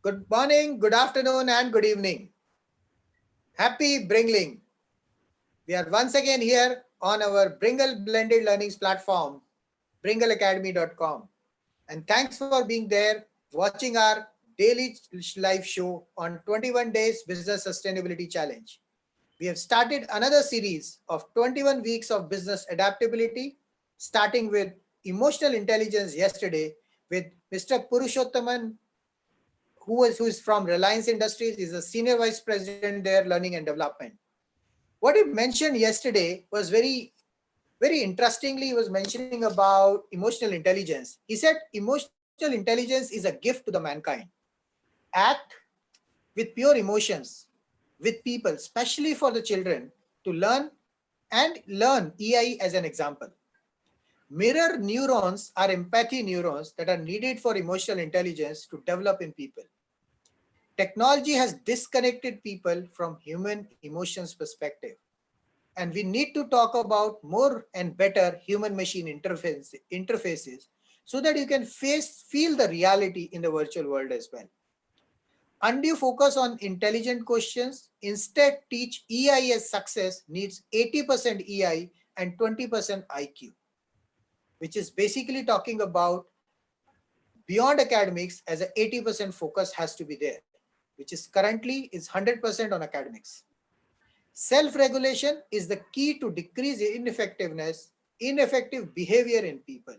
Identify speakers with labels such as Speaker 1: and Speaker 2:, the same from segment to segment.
Speaker 1: Good morning, good afternoon, and good evening. Happy Bringling. We are once again here on our Bringle Blended Learnings platform, bringleacademy.com. And thanks for being there, watching our daily live show on 21 Days Business Sustainability Challenge. We have started another series of 21 weeks of business adaptability, starting with emotional intelligence yesterday with Mr. Purushottaman who is from Reliance Industries, is a senior vice president there, learning and development. What he mentioned yesterday was very interestingly. He was mentioning about emotional intelligence. He said emotional intelligence is a gift to the mankind. Act with pure emotions with people, especially for the children, to learn EI as an example. Mirror neurons are empathy neurons that are needed for emotional intelligence to develop in people. Technology has disconnected people from human emotions perspective. And we need to talk about more and better human-machine interfaces so that you can feel the reality in the virtual world as well. Undue focus on intelligent questions, instead teach EI as success needs 80% EI and 20% IQ, which is basically talking about beyond academics as a 80% focus has to be there, which is currently is 100% on academics. Self-regulation is the key to decrease ineffective behavior in people.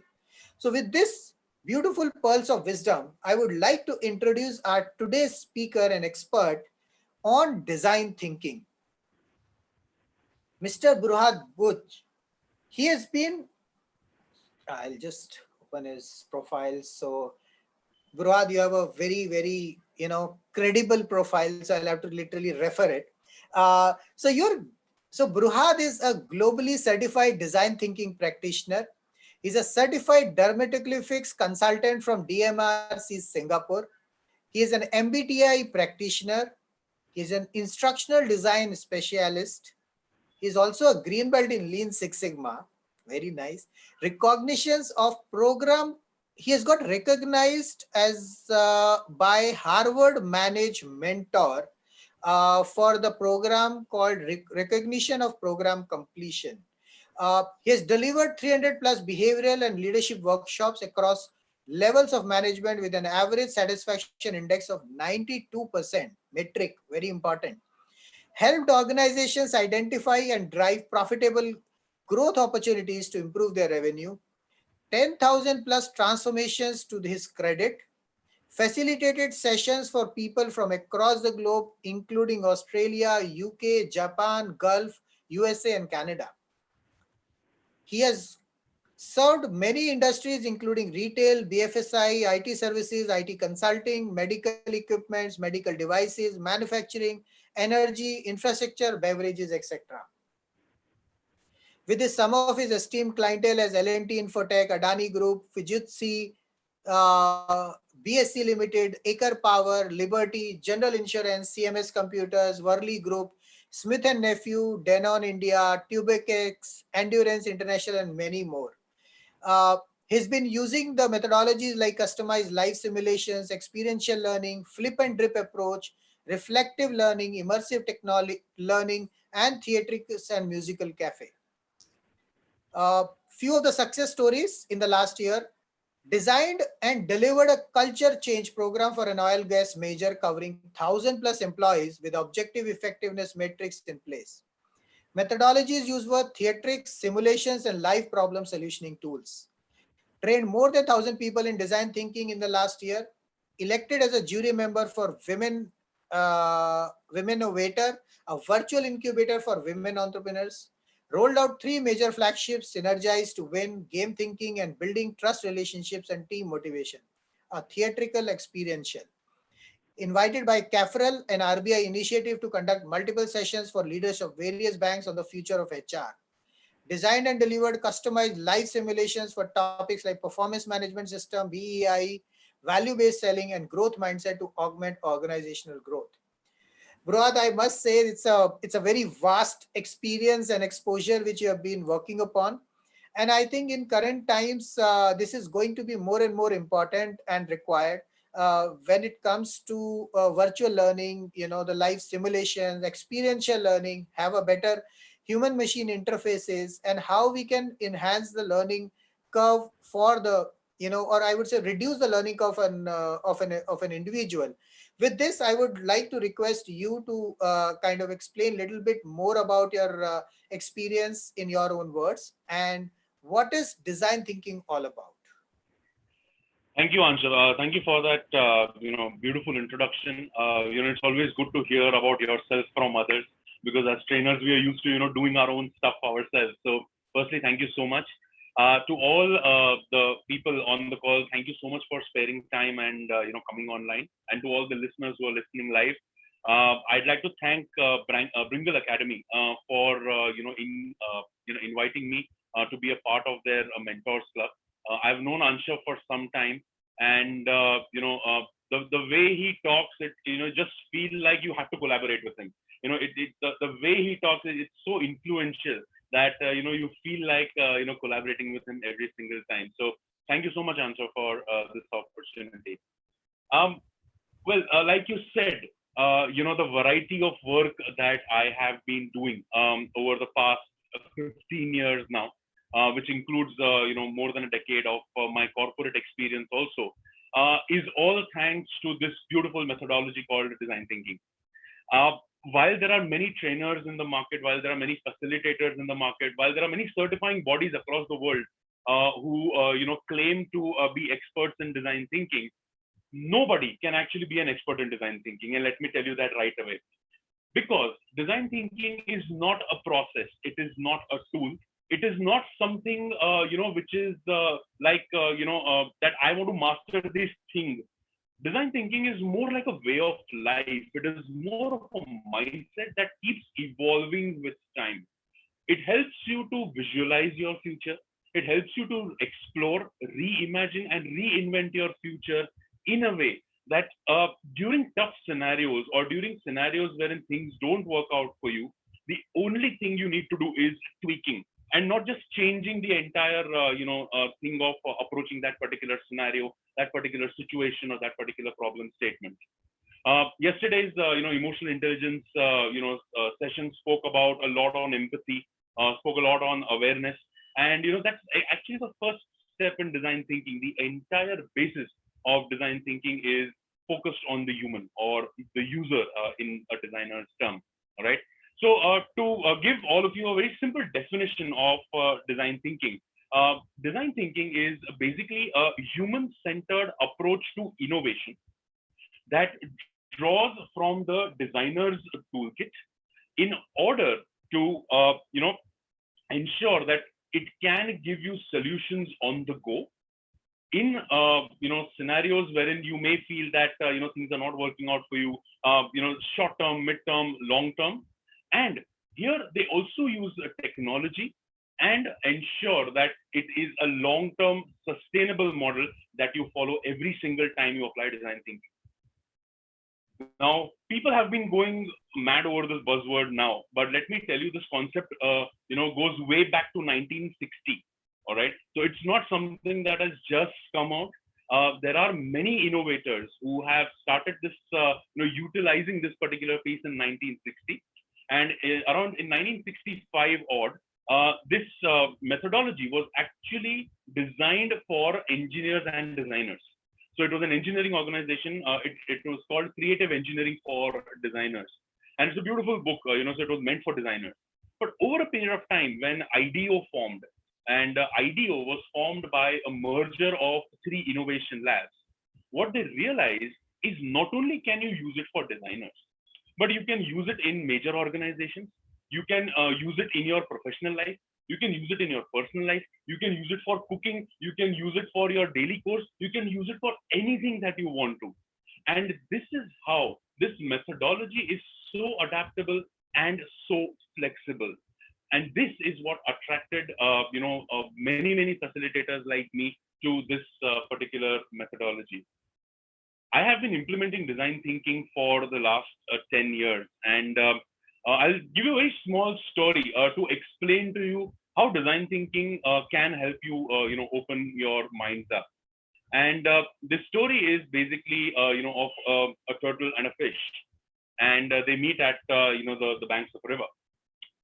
Speaker 1: So with this beautiful pearls of wisdom, I would like to introduce our today's speaker and expert on design thinking, Mr. Burhad Butch. He has been, I'll just open his profile. So Burhad, you have a very, credible profile. So I'll have to literally refer it. Uh, so you're so Bruhad is a globally certified design thinking practitioner. He's a certified dermatoglyphics consultant from DMRC Singapore. He is an MBTI practitioner. He's an instructional design specialist. He's also a green belt in Lean Six Sigma. Very nice. Recognitions of program. He has got recognized as by Harvard Manage Mentor for the program called Recognition of Program Completion. He has delivered 300 plus behavioral and leadership workshops across levels of management with an average satisfaction index of 92%. Metric, very important. Helped organizations identify and drive profitable growth opportunities to improve their revenue. 10,000 plus transformations to his credit. Facilitated sessions for people from across the globe, including Australia, UK, Japan, Gulf, USA, and Canada. He has served many industries, including retail, BFSI, IT services, IT consulting, medical equipments, medical devices, manufacturing, energy, infrastructure, beverages, etc. With some of his esteemed clientele as L&T Infotech, Adani Group, Fujitsu, BSC Limited, Aker Power, Liberty, General Insurance, CMS Computers, Worley Group, Smith & Nephew, Denon India, Tubex, Endurance International, and many more. He's been using the methodologies like customized live simulations, experiential learning, flip and drip approach, reflective learning, immersive technology learning, and theatrics and musical cafe. Few of the success stories in the last year: designed and delivered a culture change program for an oil gas major covering 1,000 plus employees with objective effectiveness metrics in place. Methodologies used were theatrics, simulations, and live problem solutioning tools. Trained more than 1,000 people in design thinking in the last year. Elected as a jury member for Women Innovator, a virtual incubator for women entrepreneurs. Rolled out 3 major flagships, Synergize to Win, Game Thinking, and Building Trust Relationships and Team Motivation, a theatrical experiential. Invited by CAFREL, an RBI initiative to conduct multiple sessions for leaders of various banks on the future of HR. Designed and delivered customized live simulations for topics like performance management system, BEI, value-based selling, and growth mindset to augment organizational growth. Brad, I must say it's a very vast experience and exposure which you have been working upon. And I think in current times, this is going to be more and more important and required. when it comes to virtual learning, the live simulations, experiential learning, have a better human machine interfaces, and how we can enhance the learning curve for the, or I would say reduce the learning curve of an individual. With this, I would like to request you to kind of explain a little bit more about your experience in your own words, and what is design thinking all about.
Speaker 2: Thank you, Anshul. Thank you for that, beautiful introduction. It's always good to hear about yourself from others because as trainers, we are used to, doing our own stuff ourselves. So, firstly, thank you so much. To all the people on the call, thank you so much for sparing time and, coming online. And to all the listeners who are listening live, I'd like to thank Bringle Academy for, inviting me to be a part of their Mentors Club. I've known Ansha for some time, and the way he talks, it just feel like you have to collaborate with him. The way he talks, it's so influential that you feel like collaborating with him every single time. So thank you so much, Ansha, for this opportunity. Um, like you said, the variety of work that I have been doing over the past 15 years now, which includes more than a decade of my corporate experience also, is all thanks to this beautiful methodology called design thinking. Uh, while there are many trainers in the market, while there are many facilitators in the market, while there are many certifying bodies across the world who claim to be experts in design thinking, nobody can actually be an expert in design thinking. And let me tell you that right away. Because design thinking is not a process, it is not a tool, it is not something, which is that I want to master this thing. Design thinking is more like a way of life. It is more of a mindset that keeps evolving with time. It helps you to visualize your future. It helps you to explore, reimagine, and reinvent your future in a way that during tough scenarios or during scenarios wherein things don't work out for you, the only thing you need to do is tweaking and not just changing the entire, thing of approaching that particular scenario, that particular situation, or that particular problem statement. Yesterday's, emotional intelligence, session spoke about a lot on empathy, spoke a lot on awareness, and that's actually the first step in design thinking. The entire basis of design thinking is focused on the human or the user in a designer's term. All right. So to give all of you a very simple definition of design thinking is basically a human-centered approach to innovation that draws from the designer's toolkit in order to ensure that it can give you solutions on the go in scenarios wherein you may feel that things are not working out for you, short term, mid term, long term. And here they also use technology and ensure that it is a long term sustainable model that you follow every single time you apply design thinking. Now, people have been going mad over this buzzword now, but let me tell you, this concept, goes way back to 1960. All right, so it's not something that has just come out. There are many innovators who have started this, utilizing this particular piece in 1960, and around in 1965 odd, this methodology was actually designed for engineers and designers. So it was an engineering organization. It was called Creative Engineering for Designers. And it's a beautiful book, so it was meant for designers. But over a period of time, when IDEO formed, and IDEO was formed by a merger of 3 innovation labs, what they realized is not only can you use it for designers, but you can use it in major organizations. You can use it in your professional life. You can use it in your personal life. You can use it for cooking. You can use it for your daily course. You can use it for anything that you want to. And this is how this methodology is so adaptable and so flexible. And this is what attracted, many facilitators like me to this particular methodology. I have been implementing design thinking for the last 10 years, and I'll give you a very small story to explain to you how design thinking can help you, open your minds up. And this story is basically, of a turtle and a fish, and they meet at the banks of a river.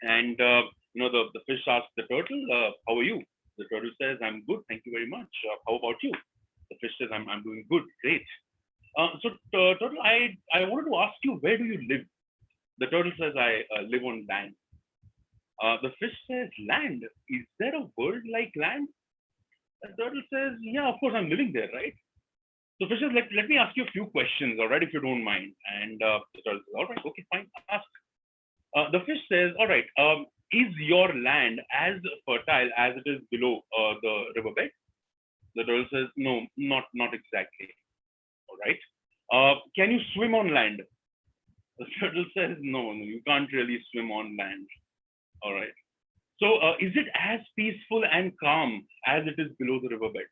Speaker 2: And the fish asks the turtle, "How are you?" The turtle says, "I'm good, thank you very much. How about you?" The fish says, "I'm doing good, great." Turtle, I wanted to ask you, where do you live? The turtle says, "I live on land." The fish says, "Land? Is there a world like land?" The turtle says, "Yeah, of course, I'm living there, right?" So fish says, let me ask you a few questions, all right, if you don't mind. And the turtle says, "All right, okay, fine, ask." The fish says, "All right, is your land as fertile as it is below the riverbed?" The turtle says, "No, not exactly." All right. Can you swim on land? The turtle says, "No, you can't really swim on land." All right. So, is it as peaceful and calm as it is below the riverbed?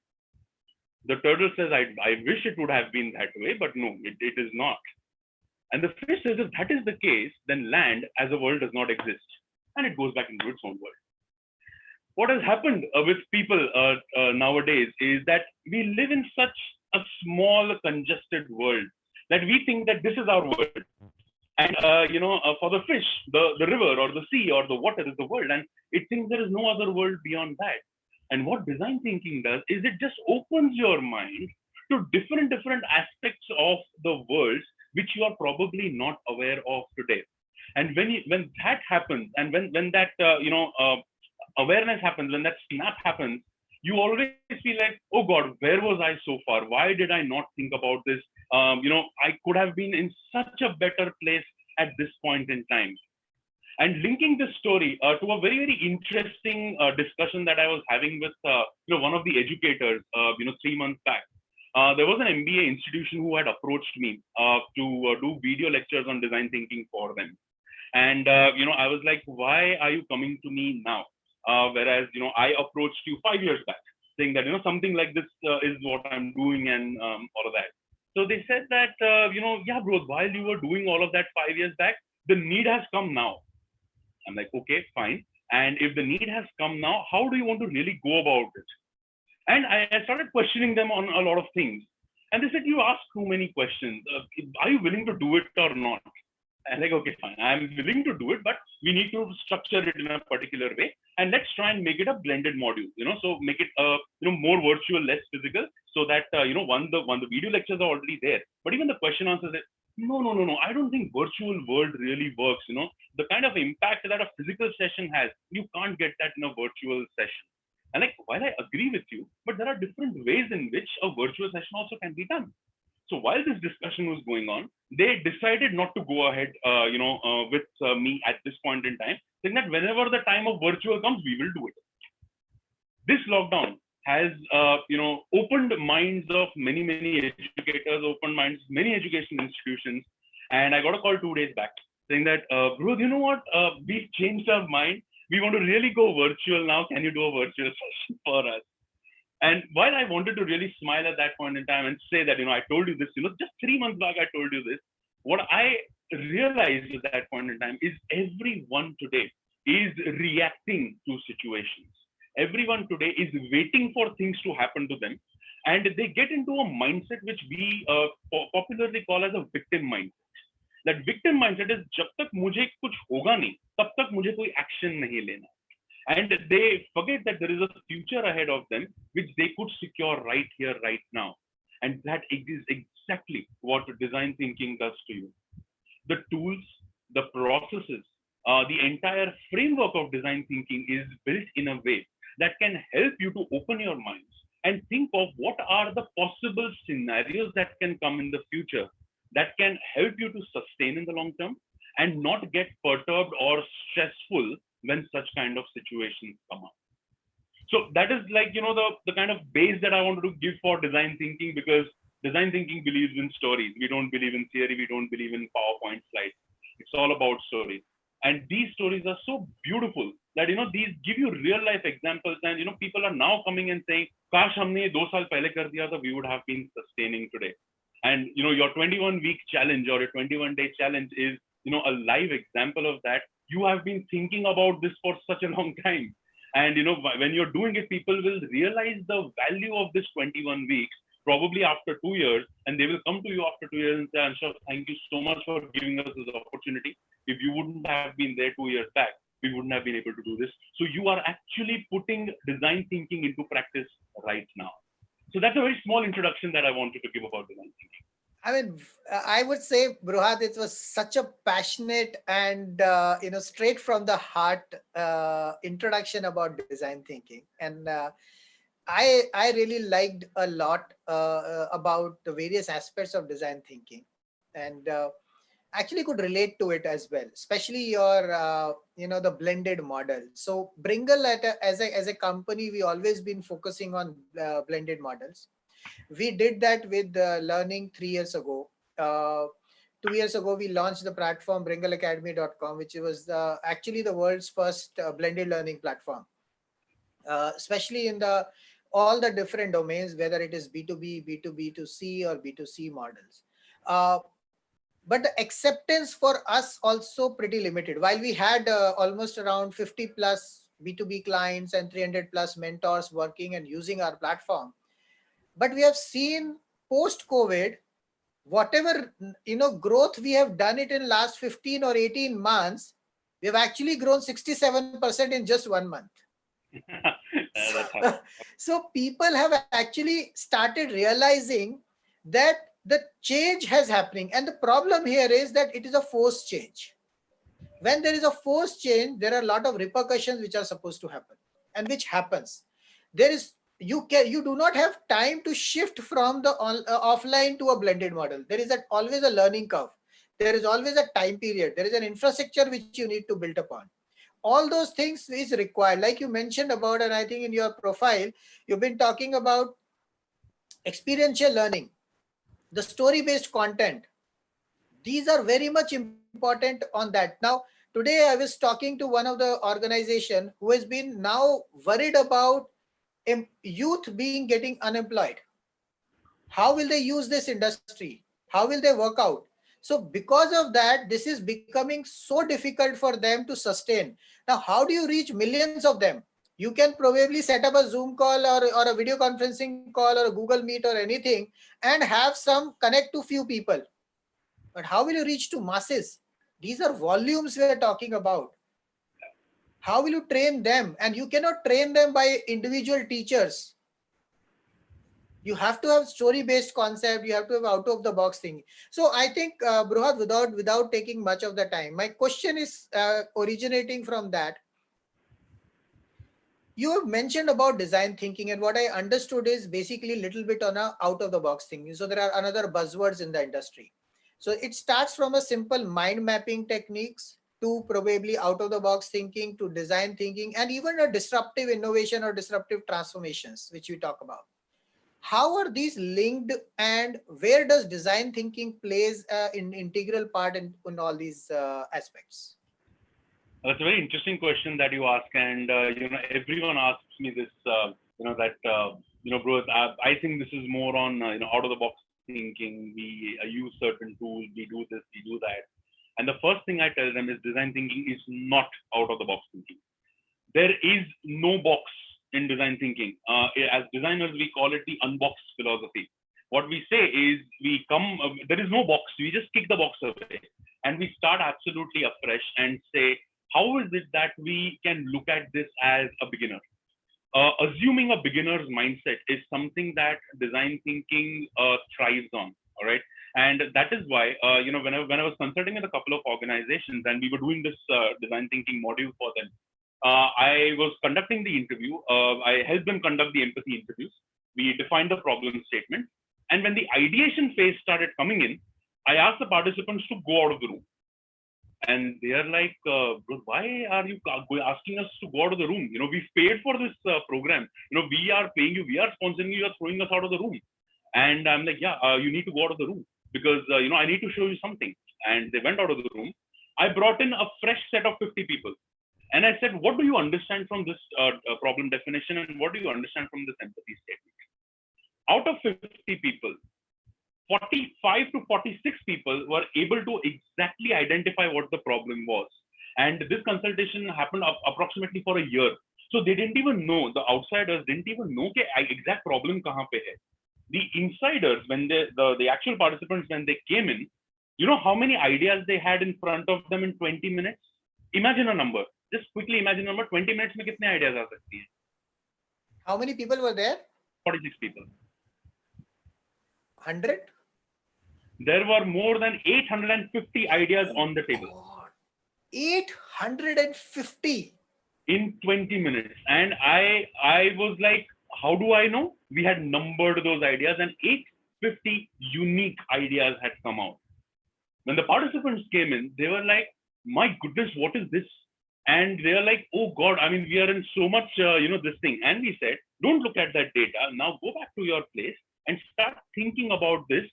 Speaker 2: The turtle says, I wish it would have been that way, but no, it is not. And the fish says, if that is the case, then land as a world does not exist. And it goes back into its own world. What has happened with people nowadays is that we live in such a small, congested world that we think that this is our world. And for the fish, the river or the sea or the water is the world, and it thinks there is no other world beyond that. And what design thinking does is it just opens your mind to different aspects of the world which you are probably not aware of today. And when that happens, and when that awareness happens, when that snap happens, you always feel like, oh God, where was I so far? Why did I not think about this? I could have been in such a better place at this point in time. And linking this story to a very very interesting discussion that I was having with one of the educators 3 months back. There was an MBA institution who had approached me to do video lectures on design thinking for them. And I was like, why are you coming to me now? Whereas I approached you 5 years back, saying that something like this is what I'm doing, and all of that. So they said that yeah, bro, while you were doing all of that 5 years back, the need has come now. I'm like, okay, fine. And if the need has come now, how do you want to really go about it? And I started questioning them on a lot of things. And they said, you ask too many questions. Are you willing to do it or not? I'm like, okay, fine. I'm willing to do it, but we need to structure it in a particular way, and let's try and make it a blended module. So make it more virtual, less physical, so that one the video lectures are already there, but even the question answers it. No, no, no, no. I don't think virtual world really works. The kind of impact that a physical session has, you can't get that in a virtual session. And like, while I agree with you, but there are different ways in which a virtual session also can be done. So while this discussion was going on, they decided not to go ahead, with me at this point in time, saying that whenever the time of virtual comes, we will do it. This lockdown has, opened minds of many educators, opened minds of many educational institutions. And I got a call 2 days back saying that, bro, you know what? We've changed our mind. We want to really go virtual now. Can you do a virtual session for us? And while I wanted to really smile at that point in time and say that, I told you this, just 3 months back, I told you this, what I realized at that point in time is everyone today is reacting to situations. Everyone today is waiting for things to happen to them. And they get into a mindset which we popularly call as a victim mindset. That victim mindset is, जब तक मुझे कुछ होगा नहीं, तब तक मुझे कोई action नहीं लेना. And they forget that there is a future ahead of them which they could secure right here right now. And that is exactly what design thinking does to you. The tools, the processes, the entire framework of design thinking is built in a way that can help you to open your minds and think of what are the possible scenarios that can come in the future that can help you to sustain in the long term and not get perturbed or stressful when such kind of situations come up. So that is like, the kind of base that I wanted to give for design thinking, because design thinking believes in stories. We don't believe in theory. We don't believe in PowerPoint slides. It's all about stories. And these stories are so beautiful that, these give you real life examples. And, people are now coming and saying, Kash humne 2 saal pehle kar diya tha, we would have been sustaining today. And, your 21-week challenge or your 21-day challenge is, a live example of that. You have been thinking about this for such a long time. And when you're doing it, people will realize the value of this 21 weeks probably after 2 years, and they will come to you after 2 years and say, Anshav, thank you so much for giving us this opportunity. If you wouldn't have been there 2 years back, we wouldn't have been able to do this. So you are actually putting design thinking into practice right now. So that's a very small introduction that I wanted to give about design thinking.
Speaker 1: I mean, I would say, Bruhad, it was such a passionate and straight from the heart introduction about design thinking, and I really liked a lot about the various aspects of design thinking, and actually could relate to it as well, especially your the blended model. So Bringle as a company, we always been focusing on blended models. We did that with learning 3 years ago. 2 years ago, we launched the platform bringleacademy.com, which was actually the world's first blended learning platform, especially in the all the different domains, whether it is B2B, B2B2C, or B2C models. Uh, but the acceptance for us also pretty limited. While we had almost around 50 plus B2B clients and 300 plus mentors working and using our platform, but we have seen post COVID, whatever growth we have done it in last 15 or 18 months, we have actually grown 67% in just 1 month. So,
Speaker 2: That's happened.
Speaker 1: so people have actually started realizing that the change has happening, and the problem here is that it is a forced change. When there is a forced change, there are a lot of repercussions which are supposed to happen, and which happens. There is you do not have time to shift from the offline to a blended model. There is always a learning curve. There is always a time period. There is an infrastructure which you need to build upon. All those things is required, like you mentioned about, and I think in your profile you've been talking about experiential learning, the story based content. These are very much important on that. Now, today I was talking to one of the organization who has been now worried about youth being getting unemployed. How will they use this industry? How will they work out? So because of that, this is becoming so difficult for them to sustain. Now, how do you reach millions of them? You can probably set up a Zoom call, or a video conferencing call, or a Google Meet, or anything, and have some connect to few people. But how will you reach to masses? These are volumes we are talking about. How will you train them? And you cannot train them by individual teachers. You have to have story based concept. You have to have out of the box thing. So I think, Bruhad, without taking much of the time, my question is originating from that. You have mentioned about design thinking, and what I understood is basically a little bit on a out of the box thing. So there are another buzzwords in the industry. So it starts from a simple mind mapping techniques to probably out of the box thinking to design thinking, and even a disruptive innovation or disruptive transformations, which we talk about. How are these linked, and where does design thinking plays an integral part in all these aspects?
Speaker 2: That's a very interesting question that you ask, and everyone asks me this. That bro, I think this is more on out of the box thinking. We use certain tools, we do this, we do that, and the first thing I tell them is design thinking is not out of the box thinking. There is no box in design thinking. As designers, we call it the unboxed philosophy. What we say is there is no box. We just kick the box away and we start absolutely afresh and say, how is it that we can look at this as a beginner? Assuming a beginner's mindset is something that design thinking thrives on. All right. And that is why, when I was consulting with a couple of organizations and we were doing this design thinking module for them, I was conducting the interview. I helped them conduct the empathy interviews. We defined the problem statement. And when the ideation phase started coming in, I asked the participants to go out of the room. And they are like, why are you asking us to go out of the room? We've paid for this program. We are paying you, we are sponsoring you, are throwing us out of the room. And I'm like, yeah, you need to go out of the room because, I need to show you something. And they went out of the room. I brought in a fresh set of 50 people. And I said, what do you understand from this problem definition? And what do you understand from this empathy statement? Out of 50 people, 45 to 46 people were able to exactly identify what the problem was. And this consultation happened approximately for a year. So they didn't even know, the outsiders didn't even know the exact problem kahan pe hai. the insiders, when the actual participants, when they came in, you know how many ideas they had in front of them in 20 minutes? Imagine a number. Just quickly imagine a number. 20 minutes में कितने ideas आ सकती हैं?
Speaker 1: How many people were there?
Speaker 2: 46 people.
Speaker 1: 100?
Speaker 2: There were more than 850 ideas on the table.
Speaker 1: God. 850
Speaker 2: in 20 minutes. And I was like, how do I know? We had numbered those ideas, and 850 unique ideas had come out. When the participants came in, they were like, my goodness, what is this? And they are like, oh God, I mean, we are in so much, this thing. And we said, don't look at that data. Now go back to your place and start thinking about this,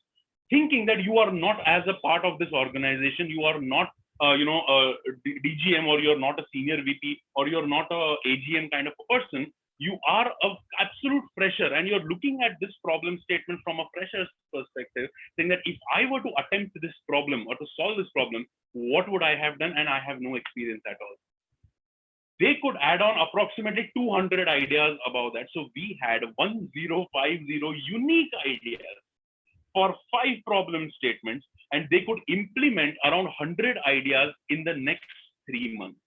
Speaker 2: thinking that you are not as a part of this organization. You are not, DGM, or you're not a senior VP, or you're not a AGM kind of a person. You are an absolute fresher, and you're looking at this problem statement from a fresher's perspective, saying that if I were to attempt this problem or to solve this problem, what would I have done? And I have no experience at all. They could add on approximately 200 ideas about that. So we had 1050 unique ideas for 5 problem statements, and they could implement around 100 ideas in the next 3 months,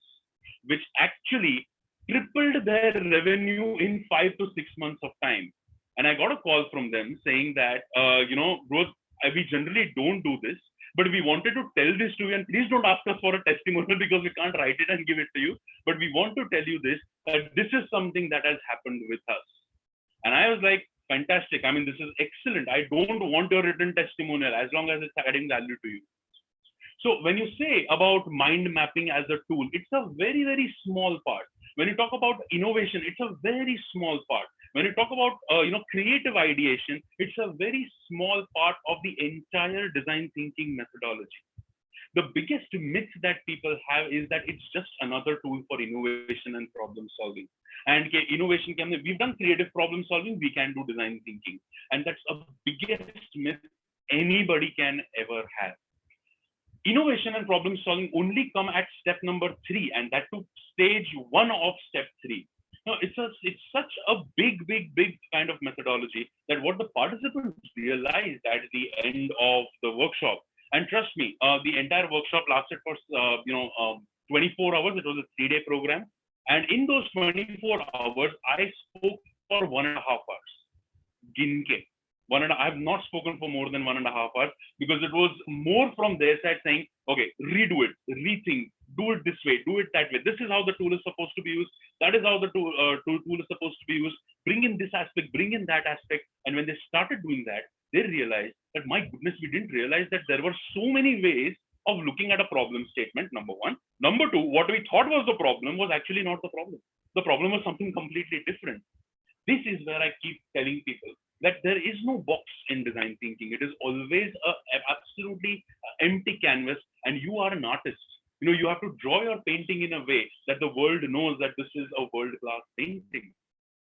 Speaker 2: which actually tripled their revenue in 5 to 6 months of time. And I got a call from them saying that, Rohit, we generally don't do this, but we wanted to tell this to you, and please don't ask us for a testimonial because we can't write it and give it to you. But we want to tell you this, that this is something that has happened with us. And I was like, fantastic. I mean, this is excellent. I don't want your written testimonial as long as it's adding value to you. So when you say about mind mapping as a tool, it's a very, very small part. When you talk about innovation, it's a very small part. When you talk about creative ideation, it's a very small part of the entire design thinking methodology. The biggest myth that people have is that it's just another tool for innovation and problem solving. And innovation can, we've done creative problem solving, we can do design thinking. And that's a biggest myth anybody can ever have. Innovation and problem solving only come at step number 3, and that to stage 1 of step 3. Now, it's such a big kind of methodology that what the participants realized at the end of the workshop, and trust me, the entire workshop lasted for 24 hours. It was a 3-day program, and in those 24 hours, I spoke for 1.5 hours. Ginke. I have not spoken for more than 1.5 hours because it was more from their side saying, okay, redo it, rethink, do it this way, do it that way. This is how the tool is supposed to be used. That is how the tool is supposed to be used. Bring in this aspect, bring in that aspect. And when they started doing that, they realized that, my goodness, we didn't realize that there were so many ways of looking at a problem statement, number 1. Number 2, what we thought was the problem was actually not the problem. The problem was something completely different. This is where I keep telling people that there is no box in design thinking. It is always an absolutely empty canvas, and you are an artist. You have to draw your painting in a way that the world knows that this is a world-class painting.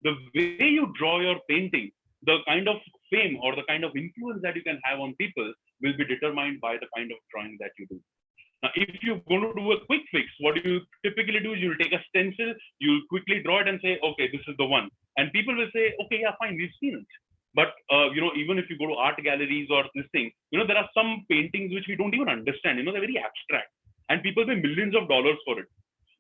Speaker 2: The way you draw your painting, the kind of fame or the kind of influence that you can have on people will be determined by the kind of drawing that you do. Now, if you're going to do a quick fix, what you typically do is you'll take a stencil, you'll quickly draw it and say, okay, this is the one. And people will say, okay, yeah, fine, we've seen it. But, even if you go to art galleries or this thing, there are some paintings which we don't even understand. They're very abstract. And people pay millions of dollars for it.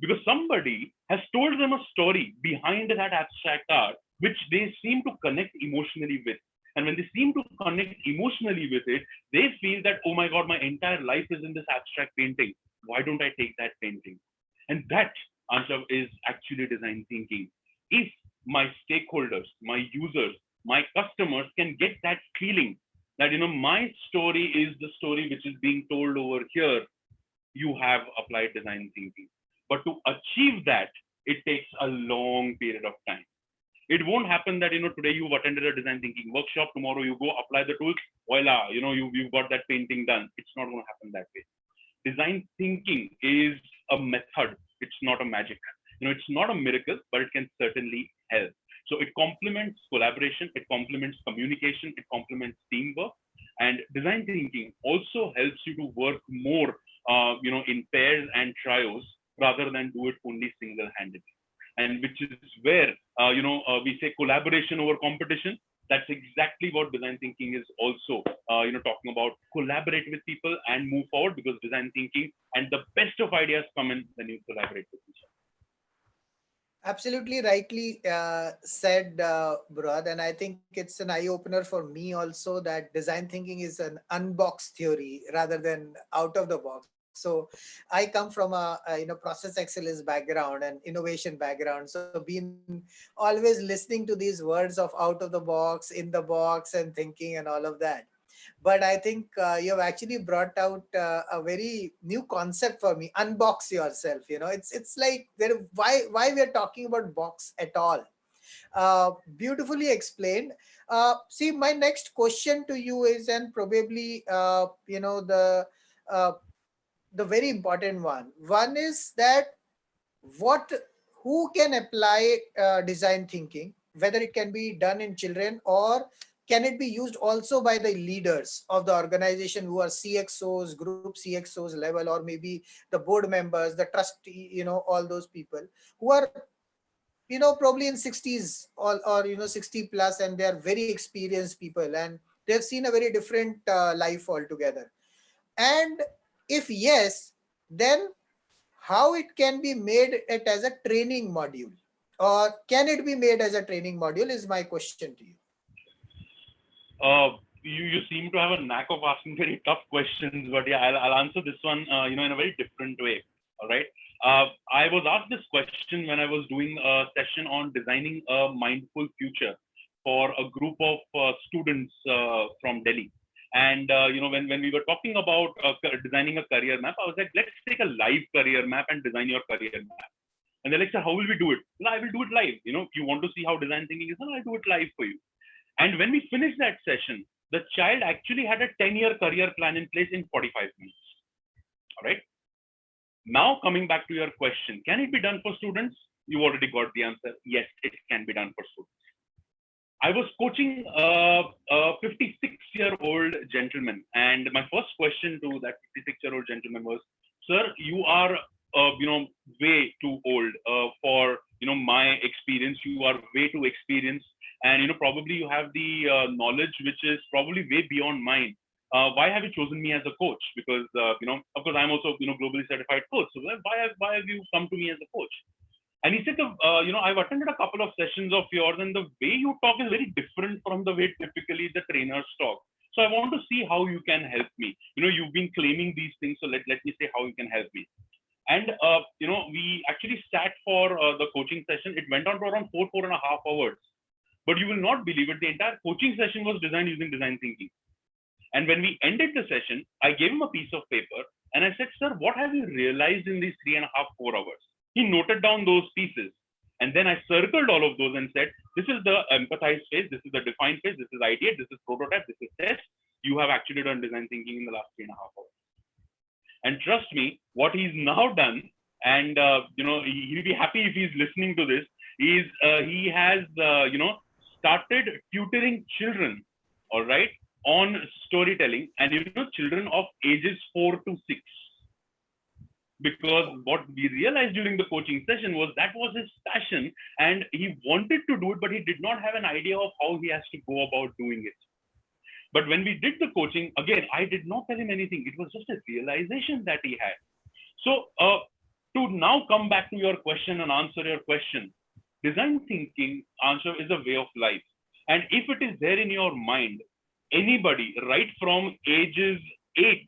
Speaker 2: Because somebody has told them a story behind that abstract art, which they seem to connect emotionally with. And when they seem to connect emotionally with it, they feel that, oh my God, my entire life is in this abstract painting. Why don't I take that painting? And that, Anshav, is actually design thinking. If my stakeholders, my users, my customers can get that feeling that, my story is the story which is being told over here, you have applied design thinking. But to achieve that, it takes a long period of time. It won't happen that, today you've attended a design thinking workshop, tomorrow you go apply the tools, voila, you've got that painting done. It's not going to happen that way. Design thinking is a method. It's not a magic. It's not a miracle, but it can certainly help. So it complements collaboration, it complements communication, it complements teamwork. And design thinking also helps you to work more, in pairs and trios rather than do it only single-handedly. And which is where, we say collaboration over competition. That's exactly what design thinking is also, talking about. Collaborate with people and move forward, because design thinking and the best of ideas come in when you collaborate with each
Speaker 1: Absolutely rightly said, Brad. And I think it's an eye opener for me also that design thinking is an unboxed theory rather than out of the box. So I come from a process excellence background and innovation background. So being always listening to these words of out of the box, in the box, and thinking and all of that. But I think you have actually brought out a very new concept for me. Unbox yourself. It's like why we are talking about box at all. Beautifully explained. See, my next question to you is, and probably uh, the very important one. One is that what who can apply design thinking, whether it can be done in children or can it be used also by the leaders of the organization who are cxos, group cxos level, or maybe the board members, the trustee, all those people who are probably in 60s or 60 plus, and they are very experienced people and they've seen a very different life altogether. And if yes, then how it can be made it as a training module, or can it be made as a training module, is my question to you.
Speaker 2: You seem to have a knack of asking very tough questions, but yeah, I'll answer this one, in a very different way. All right. I was asked this question when I was doing a session on designing a mindful future for a group of students from Delhi. And when we were talking about designing a career map, I was like, let's take a live career map and design your career map. And they're like, sir, how will we do it? Well, I will do it live. You want to see how design thinking is? Well, I'll do it live for you. And when we finished that session, the child actually had a 10-year career plan in place in 45 minutes. All right. Now, coming back to your question, can it be done for students? You already got the answer. Yes, it can be done for students. I was coaching a 56-year-old gentleman, and my first question to that 56-year-old gentleman was, "Sir, you are, way too old for my experience. You are way too experienced, and probably you have the knowledge which is probably way beyond mine. Why have you chosen me as a coach? Because of course, I'm also globally certified coach. So why have you come to me as a coach?" And he said, I've attended a couple of sessions of yours, and the way you talk is very different from the way typically the trainers talk. So I want to see how you can help me. You've been claiming these things, so let me say how you can help me. And we actually sat for the coaching session. It went on for around 4.5 hours. But you will not believe it. The entire coaching session was designed using design thinking. And when we ended the session, I gave him a piece of paper and I said, "Sir, what have you realized in these 3.5, 4 hours?" He noted down those pieces. And then I circled all of those and said, "This is the empathize phase, this is the define phase, this is ideate, this is prototype, this is test. You have actually done design thinking in the last 3.5 hours." And trust me, what he's now done, and he'll be happy if he's listening to this, is he has started tutoring children, all right, on storytelling, and children of ages 4 to 6. Because what we realized during the coaching session was that was his passion, and he wanted to do it, but he did not have an idea of how he has to go about doing it. But when we did the coaching, again, I did not tell him anything. It was just a realization that he had. So to now come back to your question and answer your question, design thinking answer is a way of life. And if it is there in your mind, anybody right from ages 8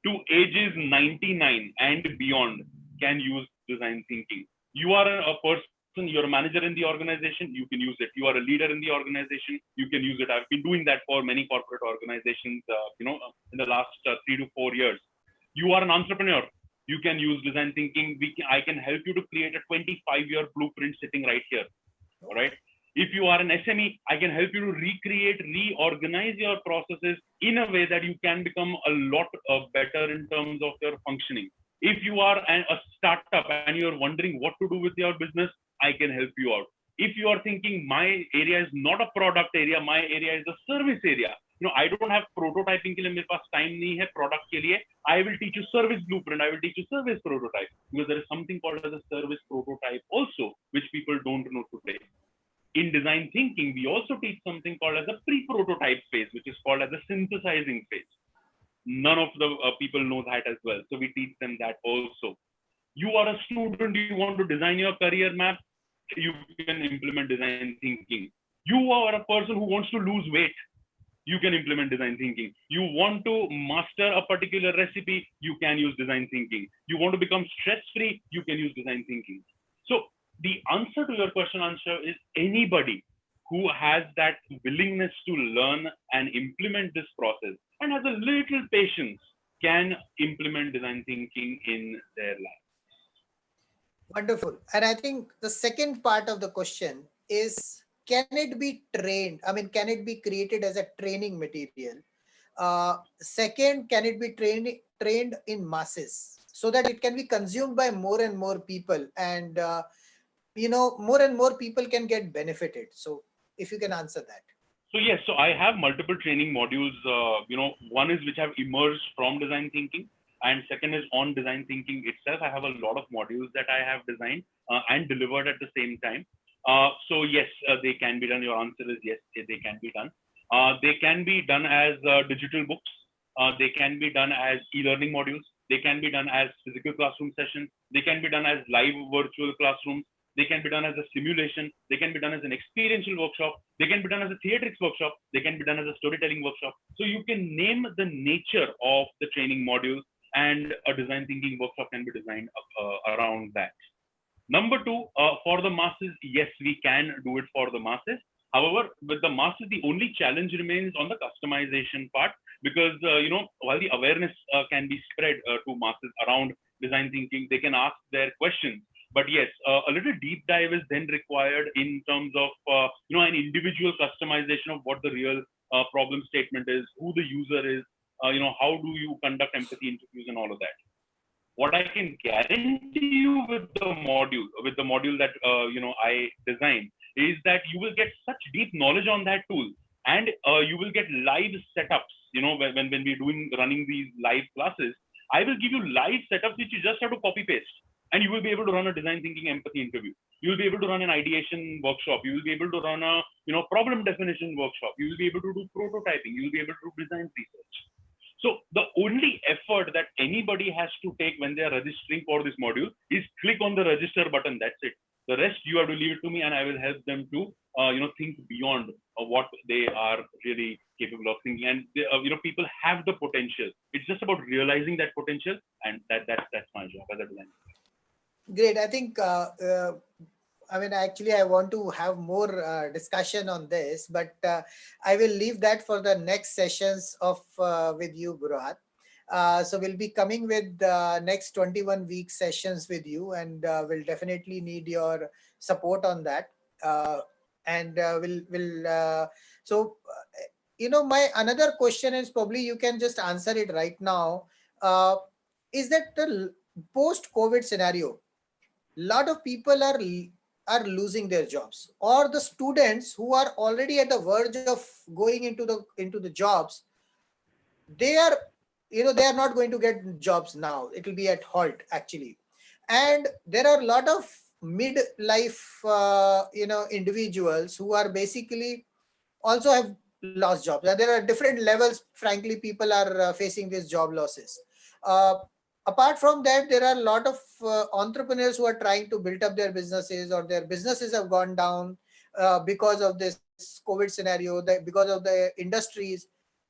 Speaker 2: to ages 99 and beyond can use design thinking. You are a person, you're a manager in the organization, you can use it. You are a leader in the organization, you can use it. I've been doing that for many corporate organizations, in the last 3 to 4 years. You are an entrepreneur, you can use design thinking. I can help you to create a 25-year blueprint sitting right here. All right. If you are an SME, I can help you to recreate, reorganize your processes in a way that you can become a lot better in terms of your functioning. If you are a startup and you're wondering what to do with your business, I can help you out. If you are thinking my area is not a product area, my area is a service area. I don't have prototyping के लिए मेरे पास time नहीं है product के लिए. I will teach you service blueprint. I will teach you service prototype, because there is something called as a service prototype also, which people don't know today. in design thinking, we also teach something called as a pre-prototype phase, which is called as a synthesizing phase. None of the people know that as well. So we teach them that also. You are a student, you want to design your career map, you can implement design thinking. You are a person who wants to lose weight, you can implement design thinking. You want to master a particular recipe, you can use design thinking. You want to become stress free, you can use design thinking. So the answer to your question, Ansha, is anybody who has that willingness to learn and implement this process and has a little patience can implement design thinking in their life.
Speaker 1: Wonderful. And I think the second part of the question is, can it be trained? I mean, can it be created as a training material? Second, can it be trained in masses so that it can be consumed by more and more people, and more and more people can get benefited? So if you can answer that.
Speaker 2: So yes, so I have multiple training modules. One is which have emerged from design thinking, and second is on design thinking itself. I have a lot of modules that I have designed and delivered at the same time. So yes, they can be done. Your answer is yes, they can be done. They can be done as digital books. They can be done as e-learning modules. They can be done as physical classroom sessions. They can be done as live virtual classrooms. They can be done as a simulation. They can be done as an experiential workshop. They can be done as a theatrics workshop. They can be done as a storytelling workshop. So you can name the nature of the training module, and a design thinking workshop can be designed around that. Number two, for the masses, yes, we can do it for the masses. However, with the masses, the only challenge remains on the customization part, because while the awareness can be spread to masses around design thinking, they can ask their questions. But yes, a little deep dive is then required in terms of an individual customization of what the real problem statement is, who the user is, how do you conduct empathy interviews and all of that. What I can guarantee you with the module that I designed is that you will get such deep knowledge on that tool, and you will get live setups. When we're doing running these live classes, I will give you live setups which you just have to copy paste, and you will be able to run a design thinking empathy interview. You will be able to run an ideation workshop. You will be able to run a problem definition workshop. You will be able to do prototyping. You will be able to do design research. So the only effort that anybody has to take when they are registering for this module is click on the register button. That's it. The rest you have to leave it to me, and I will help them to think beyond what they are really capable of thinking. And people have the potential. It's just about realizing that potential, and that's my job as a designer.
Speaker 1: Great. I think, I mean, actually, I want to have more discussion on this, but I will leave that for the next sessions of with you, Burhat. So we'll be coming with next 21 week sessions with you, and we'll definitely need your support on that. And we'll so my another question is, probably you can just answer it right now. Is that the post COVID scenario? Lot of people are losing their jobs, or the students who are already at the verge of going into the jobs, they are they are not going to get jobs now. It will be at halt, actually. And there are a lot of mid-life individuals who are basically also have lost jobs. There are different levels. Frankly, people are facing these job losses. Uh, Apart from that, there are a lot of entrepreneurs who are trying to build up their businesses, or their businesses have gone down because of this COVID scenario, because of the industries.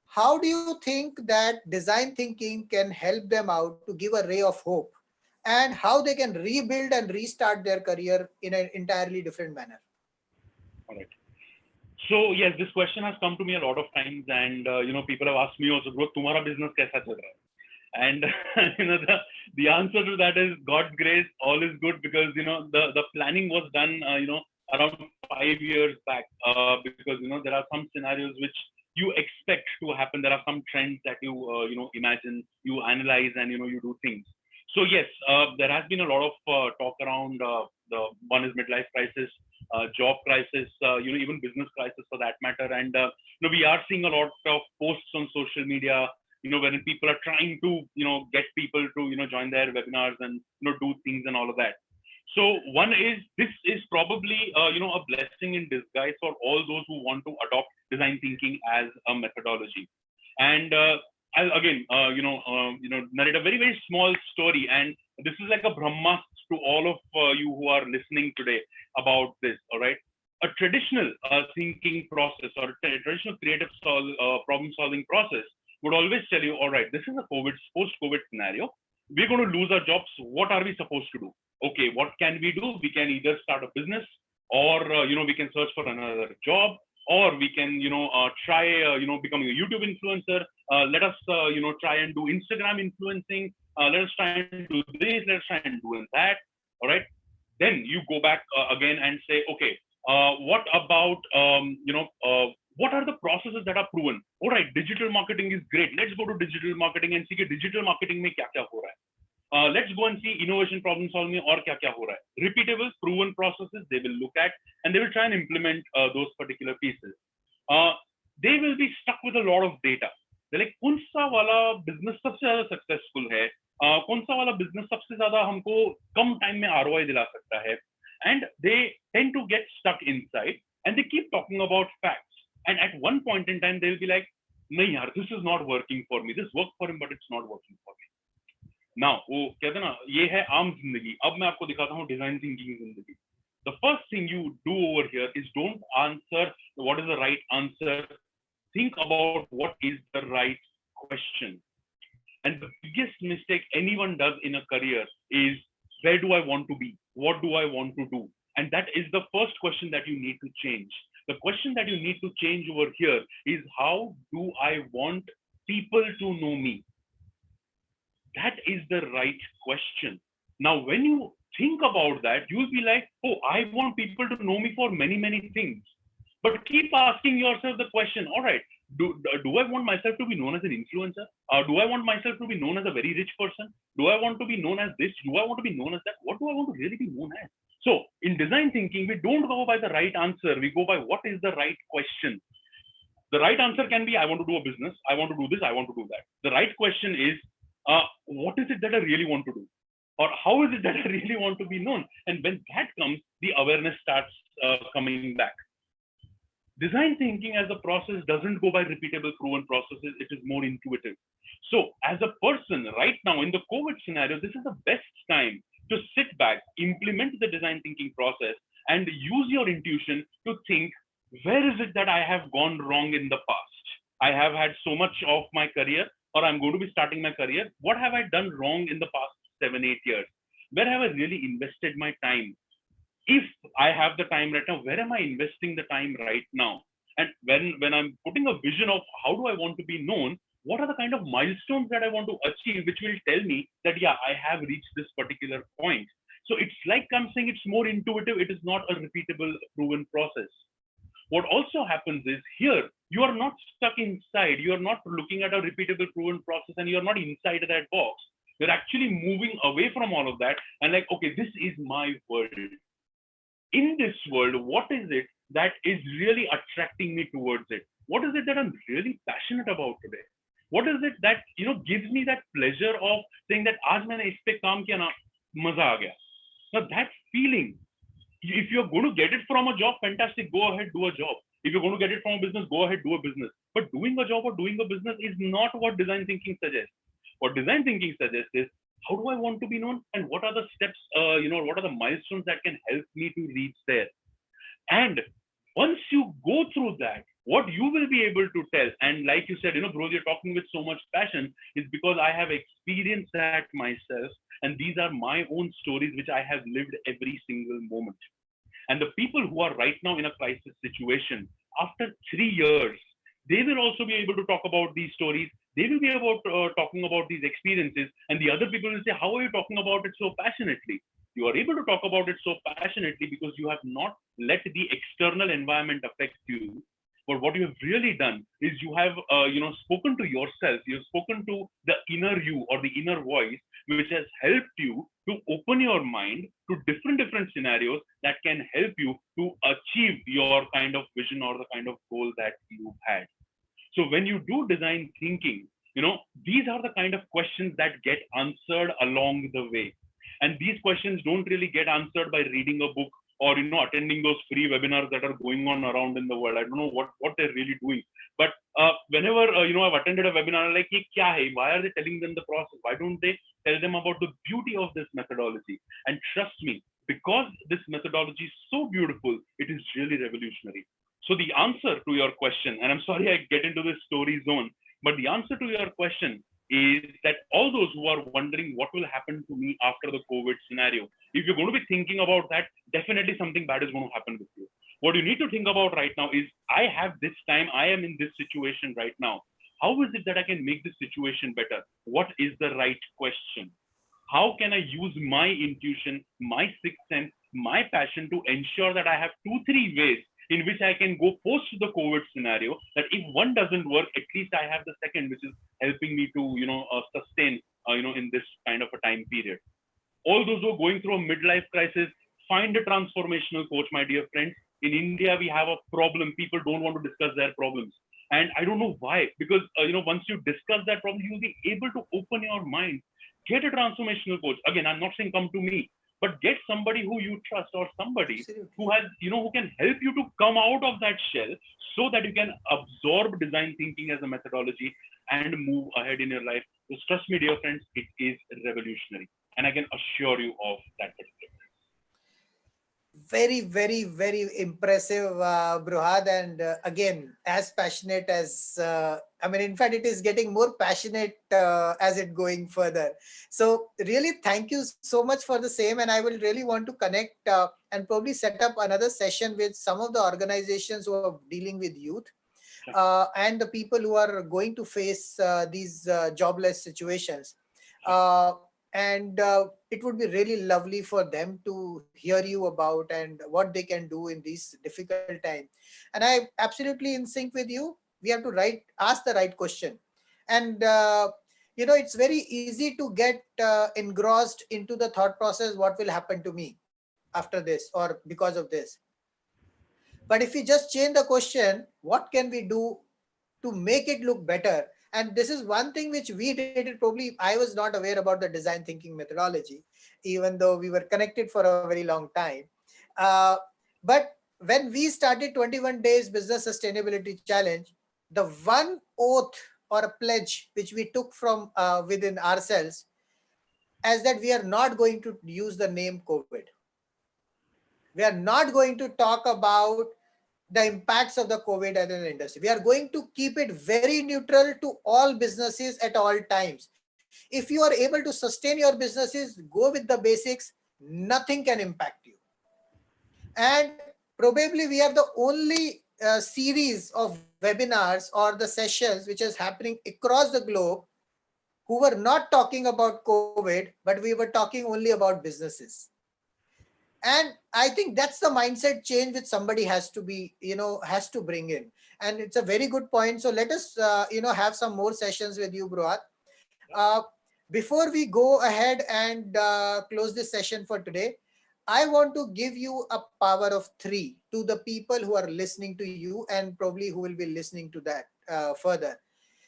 Speaker 1: How do you think that design thinking can help them out to give a ray of hope, and how they can rebuild and restart their career in an entirely different manner?
Speaker 2: All right. So yes, this question has come to me a lot of times, and people have asked me also, bro, तुम्हारा business कैसा चल रहा है? And the answer to that is God's grace. All is good, because the planning was done around 5 years back, because there are some scenarios which you expect to happen. There are some trends that you imagine, you analyze, and you do things. So yes, there has been a lot of talk around the one is midlife crisis, job crisis, even business crisis for that matter. And we are seeing a lot of posts on social media, wherein people are trying to get people to join their webinars and do things and all of that. So one is, this is probably a blessing in disguise for all those who want to adopt design thinking as a methodology. And I'll again narrate a very very small story, and this is like a brahmastra to all of you who are listening today about this. All right, a traditional thinking process or a traditional creative problem solving process would always tell you, all right, this is a COVID post COVID scenario. We're going to lose our jobs. What are we supposed to do? Okay, what can we do? We can either start a business, or we can search for another job, or we can try becoming a YouTube influencer. Let us try and do Instagram influencing. Let us try and do this. Let us try and do that. All right. Then you go back again and say, okay, what about what are the processes that are proven? All right, digital marketing is great. Let's go to digital marketing and see कि digital marketing में क्या क्या हो रहा है. Let's go and see innovation problem solving और क्या क्या हो रहा है. Repeatable, proven processes they will look at, and they will try and implement those particular pieces. Uh, they will be stuck with a lot of data. They're like, कौन सा वाला business सबसे ज़्यादा successful है? कौन सा वाला business सबसे ज़्यादा हमको कम time में ROI दिला सकता है? And they tend to get stuck inside, and they keep talking about facts. And at one point in time, they'll be like, नहीं यार, this is not working for me. This worked for him, but it's not working for me. Now, वो कहते हैं ना, ये है आम जिंदगी. अब मैं आपको दिखाता हूँ डिजाइन थिंकिंग जिंदगी. The first thing you do over here is don't answer what is the right answer. Think about what is the right question. And the biggest mistake anyone does in a career is, where do I want to be? What do I want to do? And that is the first question that you need to change. The question that you need to change over here is, how do I want people to know me? That is the right question. Now, when you think about that, you'll be like, oh, I want people to know me for many, many things. But keep asking yourself the question, all right, do I want myself to be known as an influencer? Do I want myself to be known as a very rich person? Do I want to be known as this? Do I want to be known as that? What do I want to really be known as? So in design thinking, we don't go by the right answer. We go by what is the right question. The right answer can be, I want to do a business. I want to do this. I want to do that. The right question is, what is it that I really want to do? Or how is it that I really want to be known? And when that comes, the awareness starts coming back. Design thinking as a process doesn't go by repeatable, proven processes. It is more intuitive. So as a person right now in the COVID scenario, this is the best time to sit back, implement the design thinking process, and use your intuition to think, where is it that I have gone wrong in the past? I have had so much of my career, or I'm going to be starting my career. What have I done wrong in the past 7-8 years? Where have I really invested my time? If I have the time right now, where am I investing the time right now? And when I'm putting a vision of how do I want to be known, what are the kind of milestones that I want to achieve, which will tell me that, yeah, I have reached this particular point. So it's like I'm saying, it's more intuitive. It is not a repeatable, proven process. What also happens is, here, you are not stuck inside. You are not looking at a repeatable, proven process, and you are not inside that box. You're actually moving away from all of that and like, okay, this is my world. In this world, what is it that is really attracting me towards it? What is it that I'm really passionate about today? What is it that gives me that pleasure of saying that आज मैंने इस पे काम किया ना, मजा आ गया. Now that feeling, if you're going to get it from a job, fantastic, go ahead, do a job. If you're going to get it from a business, go ahead, do a business. But doing a job or doing a business is not what design thinking suggests. What design thinking suggests is, how do I want to be known, and what are the steps, what are the milestones that can help me to reach there? And once you go through that, what you will be able to tell, and like you said, bro, you're talking with so much passion, is because I have experienced that myself, and these are my own stories which I have lived every single moment. And the people who are right now in a crisis situation, after 3 years, they will also be able to talk about these stories. They will be talking about these experiences, and the other people will say, how are you talking about it so passionately? You are able to talk about it so passionately because you have not let the external environment affect you. But what you have really done is you have, spoken to yourself. You've spoken to the inner you or the inner voice, which has helped you to open your mind to different scenarios that can help you to achieve your kind of vision or the kind of goal that you had. So when you do design thinking, these are the kind of questions that get answered along the way. And these questions don't really get answered by reading a book or attending those free webinars that are going on around in the world. I don't know what they're really doing, but whenever I've attended a webinar, I'm like, "Ye kya hai? Why are they telling them the process? Why don't they tell them about the beauty of this methodology?" And trust me, because this methodology is so beautiful, it is really revolutionary. So the answer to your question, and I'm sorry I get into this story zone, but the answer to your question is that all those who are wondering what will happen to me after the COVID scenario, if you're going to be thinking about that, definitely something bad is going to happen with you. What you need to think about right now is, I have this time, I am in this situation right now. How is it that I can make this situation better? What is the right question? How can I use my intuition, my sixth sense, my passion to ensure that I have two, three ways in which I can go post the COVID scenario, that if one doesn't work, at least I have the second, which is helping me to, sustain, in this kind of a time period. All those who are going through a midlife crisis, find a transformational coach, my dear friends. In India, we have a problem. People don't want to discuss their problems. And I don't know why, because, once you discuss that problem, you'll be able to open your mind. Get a transformational coach. Again, I'm not saying come to me, but get somebody who you trust, or somebody
Speaker 1: Absolutely.
Speaker 2: who has, who can help you to come out of that shell, so that you can absorb design thinking as a methodology and move ahead in your life. Just trust me, dear friends, it is revolutionary. And I can assure you of that particular.
Speaker 1: Very, very, very impressive, Bruhad. And again, as passionate as, I mean, in fact, it is getting more passionate as it going further. So really, thank you so much for the same. And I will really want to connect and probably set up another session with some of the organizations who are dealing with youth. And the people who are going to face these jobless situations. Uh, and it would be really lovely for them to hear you about and what they can do in these difficult times. And I absolutely in sync with you. We have to ask the right question. And it's very easy to get engrossed into the thought process, what will happen to me after this or because of this. But if we just change the question, what can we do to make it look better? And this is one thing which we did. It probably I was not aware about the design thinking methodology, even though we were connected for a very long time. Uh, but when we started 21 days business sustainability challenge, the one oath or a pledge which we took from within ourselves, as that we are not going to use the name COVID. We are not going to talk about the impacts of the COVID as an industry. We are going to keep it very neutral to all businesses at all times. If you are able to sustain your businesses, go with the basics, nothing can impact you. And probably we are the only series of webinars or the sessions which is happening across the globe who were not talking about COVID, but we were talking only about businesses. And I think that's the mindset change which somebody has to be, has to bring in. And it's a very good point. So let us have some more sessions with you, Bruhat. uh, Before we go ahead and close this session for today, I want to give you a power of three to the people who are listening to you and probably who will be listening to that further.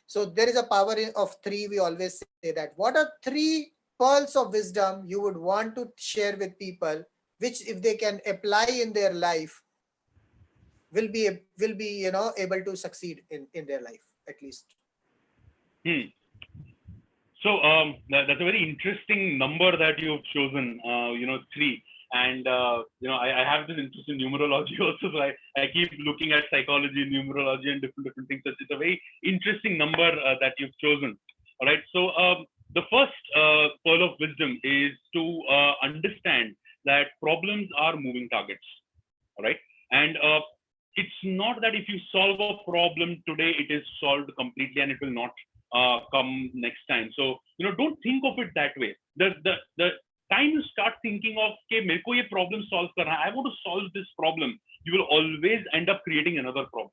Speaker 1: So there is a power of three. We always say that. What are three pearls of wisdom you would want to share with people, which if they can apply in their life, will be able to succeed in their life at least?
Speaker 2: Hmm. So that's a very interesting number that you've chosen. Three. And I have this interest in numerology also, so I keep looking at psychology, numerology, and different things. So it's a very interesting number that you've chosen. All right. So the first pearl of wisdom is to understand that problems are moving targets. All right. And it's not that if you solve a problem today, it is solved completely and it will not come next time. So don't think of it that way. The time you start thinking of, okay, मेरे को ये problem solve करना है, I want to solve this problem, you will always end up creating another problem.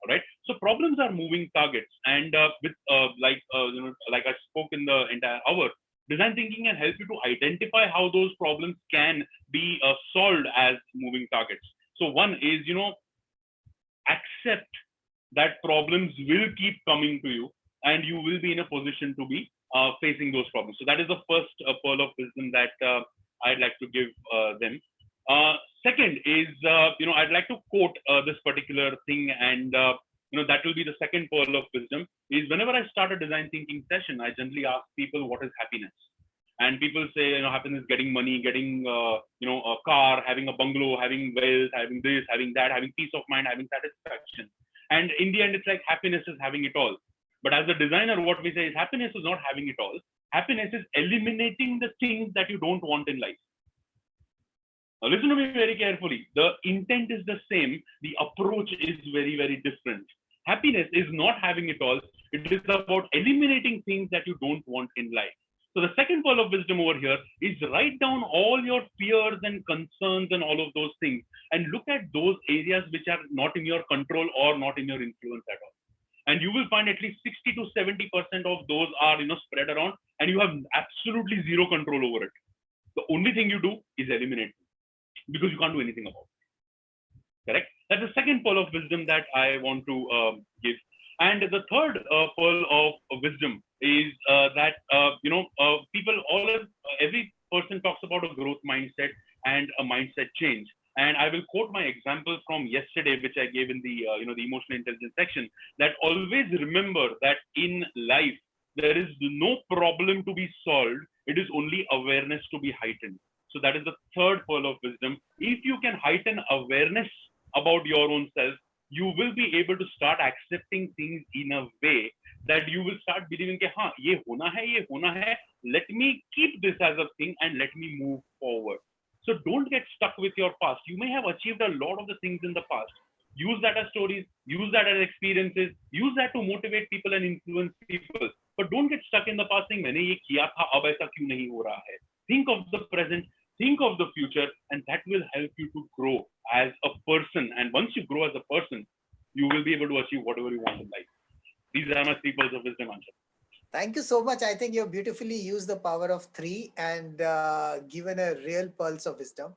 Speaker 2: All right. So problems are moving targets, and like I spoke in the entire hour, design thinking can help you to identify how those problems can be solved as moving targets. So one is, accept that problems will keep coming to you, and you will be in a position to be facing those problems. So that is the first pearl of wisdom that I'd like to give them. Second is, I'd like to quote this particular thing, and that will be the second pearl of wisdom. Is whenever I start a design thinking session, I generally ask people what is happiness, and people say, happiness is getting money, getting a car, having a bungalow, having wealth, having this, having that, having peace of mind, having satisfaction. And in the end, it's like happiness is having it all. But as a designer, what we say is happiness is not having it all. Happiness is eliminating the things that you don't want in life. Now, listen to me very carefully. The intent is the same. The approach is very, very different. Happiness is not having it all. It is about eliminating things that you don't want in life. So the second pearl of wisdom over here is write down all your fears and concerns and all of those things, and look at those areas which are not in your control or not in your influence at all. And you will find at least 60 to 70% of those are spread around, and you have absolutely zero control over it. The only thing you do is eliminate it, because you can't do anything about it. Correct? That's the second pearl of wisdom that I want to give. And the third pearl of wisdom is that every person talks about a growth mindset and a mindset change. And I will quote my example from yesterday, which I gave in the the emotional intelligence section. That always remember that in life there is no problem to be solved. It is only awareness to be heightened. So that is the third pearl of wisdom. If you can heighten awareness about your own self, you will be able to start accepting things in a way that you will start believing that, हाँ, ये होना है, let me keep this as a thing and let me move forward. So don't get stuck with your past. You may have achieved a lot of the things in the past. Use that as stories, use that as experiences, use that to motivate people and influence people. But don't get stuck in the past saying, मैंने ये किया था, अब ऐसा क्यों नहीं हो रहा है. Think of the present, think of the future, and that will help you to grow as a person. And once you grow as a person, you will be able to achieve whatever you want in life. These are my three pearls of wisdom, Ansha.
Speaker 1: Thank you so much. I think you've beautifully used the power of three and given a real pulse of wisdom.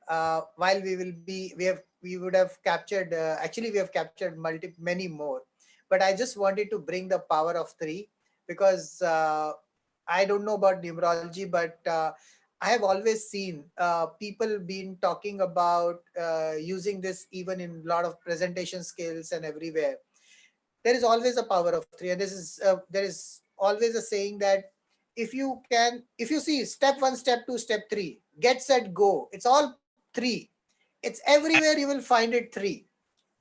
Speaker 1: While we would have captured, actually we have captured many more, but I just wanted to bring the power of three because I don't know about numerology, but I have always seen people been talking about using this even in a lot of presentation skills and everywhere. There is always a power of three, and there is always a saying that if you see step one, step two, step three, get set go, it's all three. It's everywhere you will find it three.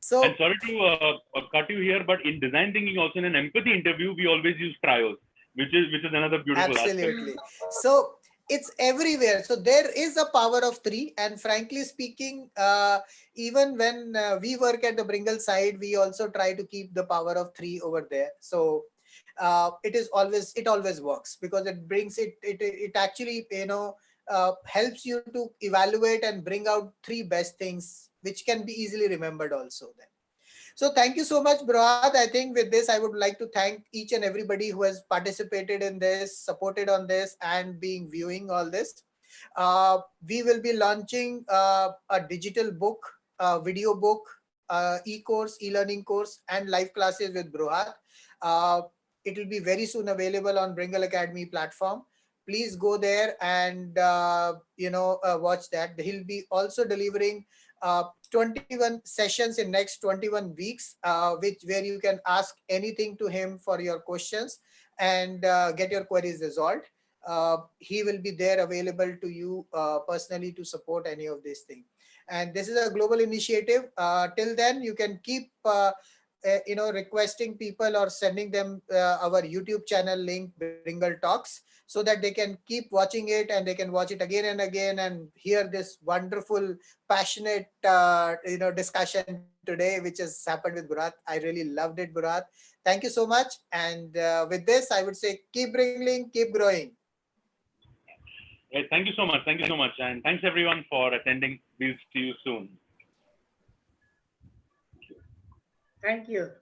Speaker 1: So
Speaker 2: and sorry to cut you here, but in design thinking, also in an empathy interview, we always use trios, which is another beautiful
Speaker 1: absolutely
Speaker 2: aspect.
Speaker 1: so it's everywhere. So there is a power of three, and frankly speaking, even when we work at the Bringle side, we also try to keep the power of three over there. So it always works because it brings it actually helps you to evaluate and bring out three best things which can be easily remembered also then. So thank you so much, Brad. I think with this, I would like to thank each and everybody who has participated in this, supported on this, and being viewing all this. We will be launching a digital book, video book, e-course, e-learning course, and live classes with Bruhat. Uh, it will be very soon available on Bringle Academy platform. Please go there and watch that. He'll be also delivering 21 sessions in next 21 weeks, where you can ask anything to him for your questions and get your queries resolved. He will be there available to you personally to support any of these things. And this is a global initiative. Till then, you can keep requesting people or sending them our YouTube channel link, Bringle Talks, so that they can keep watching it and they can watch it again and again and hear this wonderful, passionate discussion today, which has happened with Bharat. I really loved it, Bharat. Thank you so much. And with this, I would say keep bringing, keep growing.
Speaker 2: Right, thank you so much. Thank you so much. And thanks everyone for attending. We'll see you soon.
Speaker 3: Thank you.